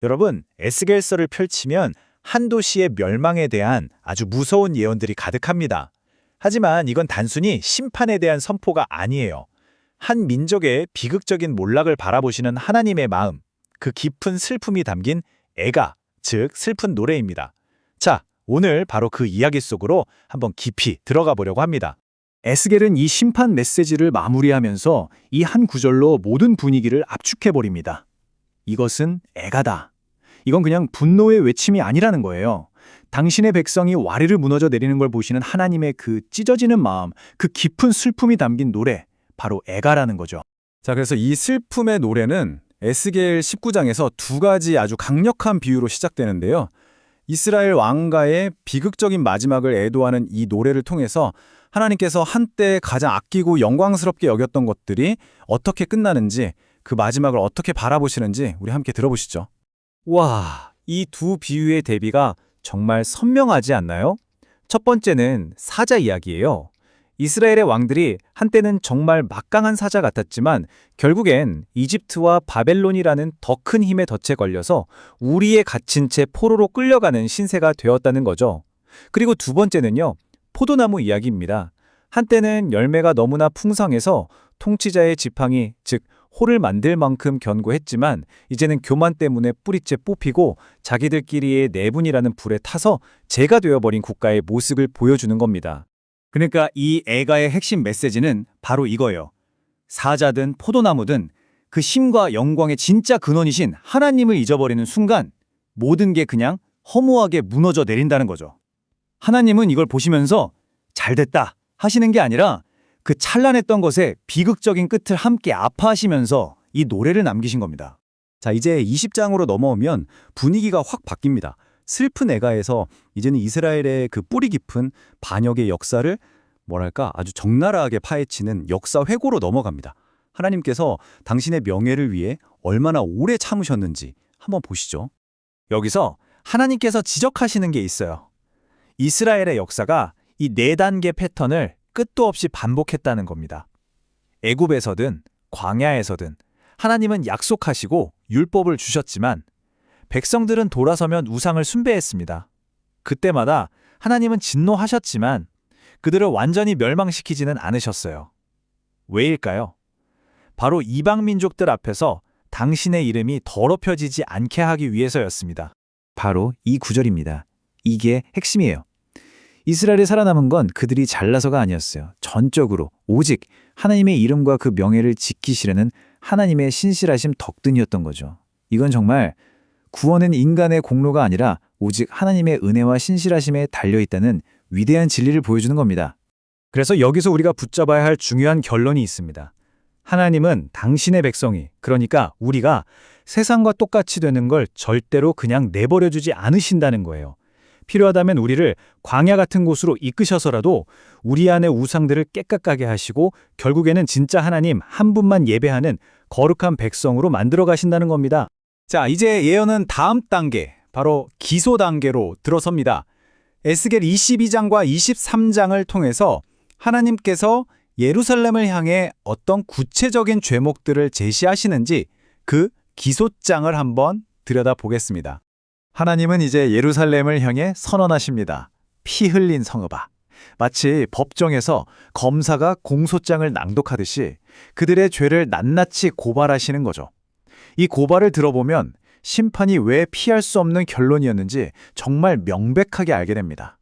여러분, 에스겔서를 펼치면 한 도시의 멸망에 대한 아주 무서운 예언들이 가득합니다. 하지만 이건 단순히 심판에 대한 선포가 아니에요. 한 민족의 비극적인 몰락을 바라보시는 하나님의 마음, 그 깊은 슬픔이 담긴 애가, 즉 슬픈 노래입니다. 자, 오늘 바로 그 이야기 속으로 한번 깊이 들어가 보려고 합니다. 에스겔은 이 심판 메시지를 마무리하면서 이 한 구절로 모든 분위기를 압축해버립니다. 이것은 애가다. 이건 그냥 분노의 외침이 아니라는 거예요. 당신의 백성이 와르르 무너져 내리는 걸 보시는 하나님의 그 찢어지는 마음, 그 깊은 슬픔이 담긴 노래, 바로 애가라는 거죠. 자, 그래서 이 슬픔의 노래는 에스겔 19장에서 두 가지 아주 강력한 비유로 시작되는데요. 이스라엘 왕가의 비극적인 마지막을 애도하는 이 노래를 통해서 하나님께서 한때 가장 아끼고 영광스럽게 여겼던 것들이 어떻게 끝나는지, 그 마지막을 어떻게 바라보시는지 우리 함께 들어보시죠. 와, 이 두 비유의 대비가 정말 선명하지 않나요? 첫 번째는 사자 이야기예요. 이스라엘의 왕들이 한때는 정말 막강한 사자 같았지만 결국엔 이집트와 바벨론이라는 더 큰 힘의 덫에 걸려서 우리에 갇힌 채 포로로 끌려가는 신세가 되었다는 거죠. 그리고 두 번째는요, 포도나무 이야기입니다. 한때는 열매가 너무나 풍성해서 통치자의 지팡이, 즉 호를 만들 만큼 견고했지만 이제는 교만 때문에 뿌리째 뽑히고 자기들끼리의 내분이라는 불에 타서 재가 되어버린 국가의 모습을 보여주는 겁니다. 그러니까 이 애가의 핵심 메시지는 바로 이거예요. 사자든 포도나무든 그 힘과 영광의 진짜 근원이신 하나님을 잊어버리는 순간 모든 게 그냥 허무하게 무너져 내린다는 거죠. 하나님은 이걸 보시면서 잘됐다 하시는 게 아니라 그 찬란했던 것의 비극적인 끝을 함께 아파하시면서 이 노래를 남기신 겁니다. 자, 이제 20장으로 넘어오면 분위기가 확 바뀝니다. 슬픈 애가에서 이제는 이스라엘의 그 뿌리 깊은 반역의 역사를 아주 적나라하게 파헤치는 역사 회고로 넘어갑니다. 하나님께서 당신의 명예를 위해 얼마나 오래 참으셨는지 한번 보시죠. 여기서 하나님께서 지적하시는 게 있어요. 이스라엘의 역사가 이 4단계 패턴을 끝도 없이 반복했다는 겁니다. 애굽에서든 광야에서든 하나님은 약속하시고 율법을 주셨지만 백성들은 돌아서면 우상을 숭배했습니다. 그때마다 하나님은 진노하셨지만 그들을 완전히 멸망시키지는 않으셨어요. 왜일까요? 바로 이방 민족들 앞에서 당신의 이름이 더럽혀지지 않게 하기 위해서였습니다. 바로 이 구절입니다. 이게 핵심이에요. 이스라엘이 살아남은 건 그들이 잘나서가 아니었어요. 전적으로 오직 하나님의 이름과 그 명예를 지키시려는 하나님의 신실하심 덕분이었던 거죠. 이건 정말 구원은 인간의 공로가 아니라 오직 하나님의 은혜와 신실하심에 달려있다는 위대한 진리를 보여주는 겁니다. 그래서 여기서 우리가 붙잡아야 할 중요한 결론이 있습니다. 하나님은 당신의 백성이, 그러니까 우리가 세상과 똑같이 되는 걸 절대로 그냥 내버려주지 않으신다는 거예요. 필요하다면 우리를 광야 같은 곳으로 이끄셔서라도 우리 안의 우상들을 깨끗하게 하시고 결국에는 진짜 하나님 한 분만 예배하는 거룩한 백성으로 만들어 가신다는 겁니다. 자, 이제 예언은 다음 단계, 바로 기소 단계로 들어섭니다. 에스겔 22장과 23장을 통해서 하나님께서 예루살렘을 향해 어떤 구체적인 죄목들을 제시하시는지 그 기소장을 한번 들여다보겠습니다. 하나님은 이제 예루살렘을 향해 선언하십니다. 피 흘린 성읍아. 마치 법정에서 검사가 공소장을 낭독하듯이 그들의 죄를 낱낱이 고발하시는 거죠. 이 고발을 들어보면 심판이 왜 피할 수 없는 결론이었는지 정말 명백하게 알게 됩니다.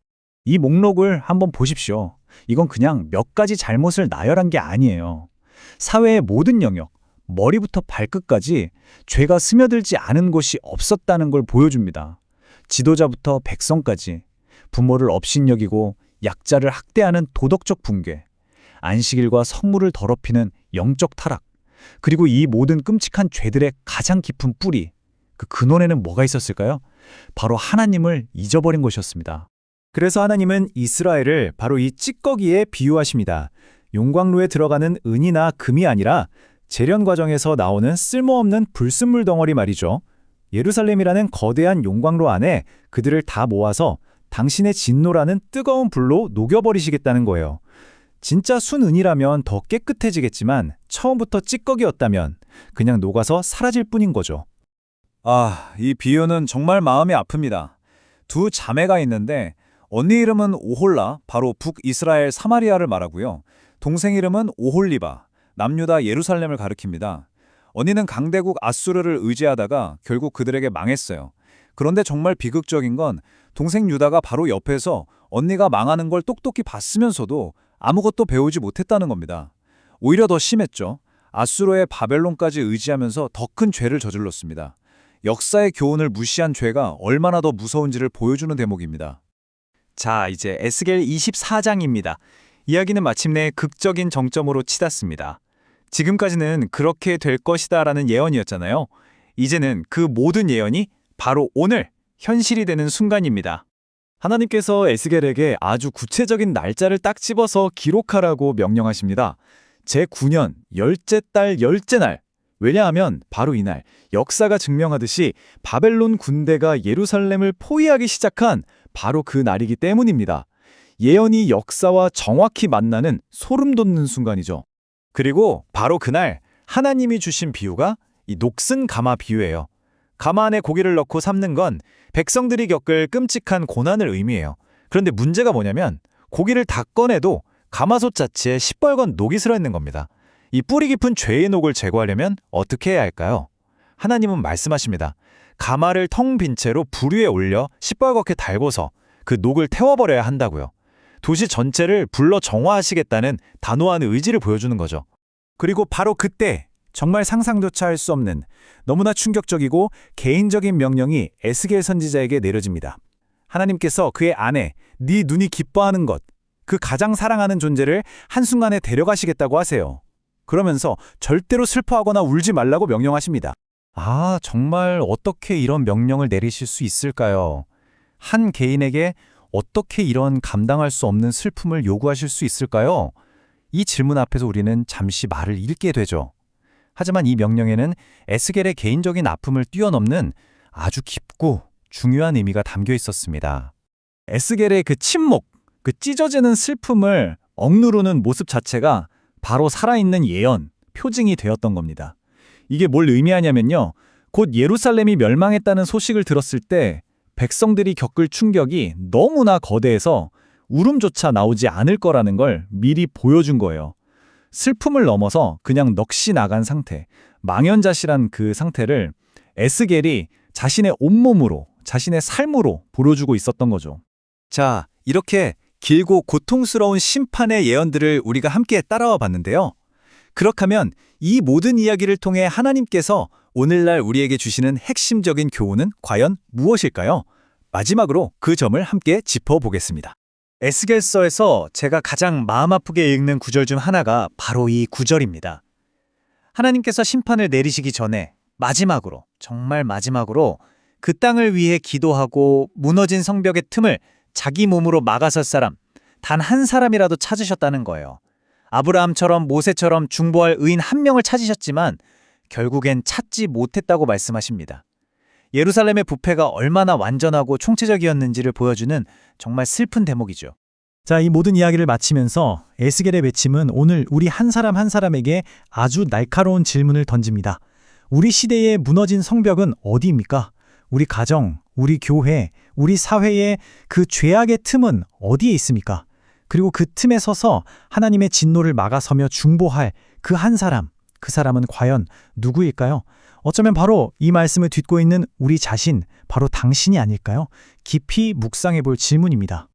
이 목록을 한번 보십시오. 이건 그냥 몇 가지 잘못을 나열한 게 아니에요. 사회의 모든 영역, 머리부터 발끝까지 죄가 스며들지 않은 곳이 없었다는 걸 보여줍니다. 지도자부터 백성까지 부모를 업신여기고 약자를 학대하는 도덕적 붕괴, 안식일과 성물을 더럽히는 영적 타락, 그리고 이 모든 끔찍한 죄들의 가장 깊은 뿌리, 그 근원에는 뭐가 있었을까요? 바로 하나님을 잊어버린 것이었습니다. 그래서 하나님은 이스라엘을 바로 이 찌꺼기에 비유하십니다. 용광로에 들어가는 은이나 금이 아니라 재련 과정에서 나오는 쓸모없는 불순물 덩어리 말이죠. 예루살렘이라는 거대한 용광로 안에 그들을 다 모아서 당신의 진노라는 뜨거운 불로 녹여버리시겠다는 거예요. 진짜 순은이라면 더 깨끗해지겠지만 처음부터 찌꺼기였다면 그냥 녹아서 사라질 뿐인 거죠. 이 비유는 정말 마음이 아픕니다. 두 자매가 있는데 언니 이름은 오홀라, 바로 북이스라엘 사마리아를 말하고요. 동생 이름은 오홀리바, 남유다 예루살렘을 가리킵니다. 언니는 강대국 아수르를 의지하다가 결국 그들에게 망했어요. 그런데 정말 비극적인 건 동생 유다가 바로 옆에서 언니가 망하는 걸 똑똑히 봤으면서도 아무것도 배우지 못했다는 겁니다. 오히려 더 심했죠. 아수르의 바벨론까지 의지하면서 더 큰 죄를 저질렀습니다. 역사의 교훈을 무시한 죄가 얼마나 더 무서운지를 보여주는 대목입니다. 자, 이제 에스겔 24장입니다. 이야기는 마침내 극적인 정점으로 치닫습니다. 지금까지는 그렇게 될 것이다라는 예언이었잖아요. 이제는 그 모든 예언이 바로 오늘 현실이 되는 순간입니다. 하나님께서 에스겔에게 아주 구체적인 날짜를 딱 집어서 기록하라고 명령하십니다. 제9년 열째 달 열째 날. 왜냐하면 바로 이날 역사가 증명하듯이 바벨론 군대가 예루살렘을 포위하기 시작한 바로 그 날이기 때문입니다. 예언이 역사와 정확히 만나는 소름 돋는 순간이죠. 그리고 바로 그날 하나님이 주신 비유가 이 녹슨 가마 비유예요. 가마 안에 고기를 넣고 삶는 건 백성들이 겪을 끔찍한 고난을 의미해요. 그런데 문제가 뭐냐면 고기를 다 꺼내도 가마솥 자체에 시뻘건 녹이 슬어있는 겁니다. 이 뿌리 깊은 죄의 녹을 제거하려면 어떻게 해야 할까요? 하나님은 말씀하십니다. 가마를 텅 빈 채로 불 위에 올려 시뻘겋게 달궈서 그 녹을 태워버려야 한다고요. 도시 전체를 불러 정화하시겠다는 단호한 의지를 보여주는 거죠. 그리고 바로 그때 정말 상상조차 할 수 없는 너무나 충격적이고 개인적인 명령이 에스겔 선지자에게 내려집니다. 하나님께서 그의 아내, 네 눈이 기뻐하는 것, 그 가장 사랑하는 존재를 한순간에 데려가시겠다고 하세요. 그러면서 절대로 슬퍼하거나 울지 말라고 명령하십니다. 정말 어떻게 이런 명령을 내리실 수 있을까요? 한 개인에게 어떻게 이런 감당할 수 없는 슬픔을 요구하실 수 있을까요? 이 질문 앞에서 우리는 잠시 말을 잃게 되죠. 하지만 이 명령에는 에스겔의 개인적인 아픔을 뛰어넘는 아주 깊고 중요한 의미가 담겨 있었습니다. 에스겔의 그 침묵, 그 찢어지는 슬픔을 억누르는 모습 자체가 바로 살아있는 예언, 표징이 되었던 겁니다. 이게 뭘 의미하냐면요. 곧 예루살렘이 멸망했다는 소식을 들었을 때 백성들이 겪을 충격이 너무나 거대해서 울음조차 나오지 않을 거라는 걸 미리 보여준 거예요. 슬픔을 넘어서 그냥 넋이 나간 상태, 망연자실한 그 상태를 에스겔이 자신의 온몸으로, 자신의 삶으로 보여주고 있었던 거죠. 자, 이렇게 길고 고통스러운 심판의 예언들을 우리가 함께 따라와 봤는데요. 그렇다면 이 모든 이야기를 통해 하나님께서 오늘날 우리에게 주시는 핵심적인 교훈은 과연 무엇일까요? 마지막으로 그 점을 함께 짚어보겠습니다. 에스겔서에서 제가 가장 마음 아프게 읽는 구절 중 하나가 바로 이 구절입니다. 하나님께서 심판을 내리시기 전에 마지막으로, 정말 마지막으로 그 땅을 위해 기도하고 무너진 성벽의 틈을 자기 몸으로 막아설 사람, 단 한 사람이라도 찾으셨다는 거예요. 아브라함처럼 모세처럼 중보할 의인 한 명을 찾으셨지만 결국엔 찾지 못했다고 말씀하십니다. 예루살렘의 부패가 얼마나 완전하고 총체적이었는지를 보여주는 정말 슬픈 대목이죠. 자, 이 모든 이야기를 마치면서 에스겔의 외침은 오늘 우리 한 사람 한 사람에게 아주 날카로운 질문을 던집니다. 우리 시대의 무너진 성벽은 어디입니까? 우리 가정, 우리 교회, 우리 사회의 그 죄악의 틈은 어디에 있습니까? 그리고 그 틈에 서서 하나님의 진노를 막아서며 중보할 그 한 사람, 그 사람은 과연 누구일까요? 어쩌면 바로 이 말씀을 딛고 있는 우리 자신, 바로 당신이 아닐까요? 깊이 묵상해 볼 질문입니다.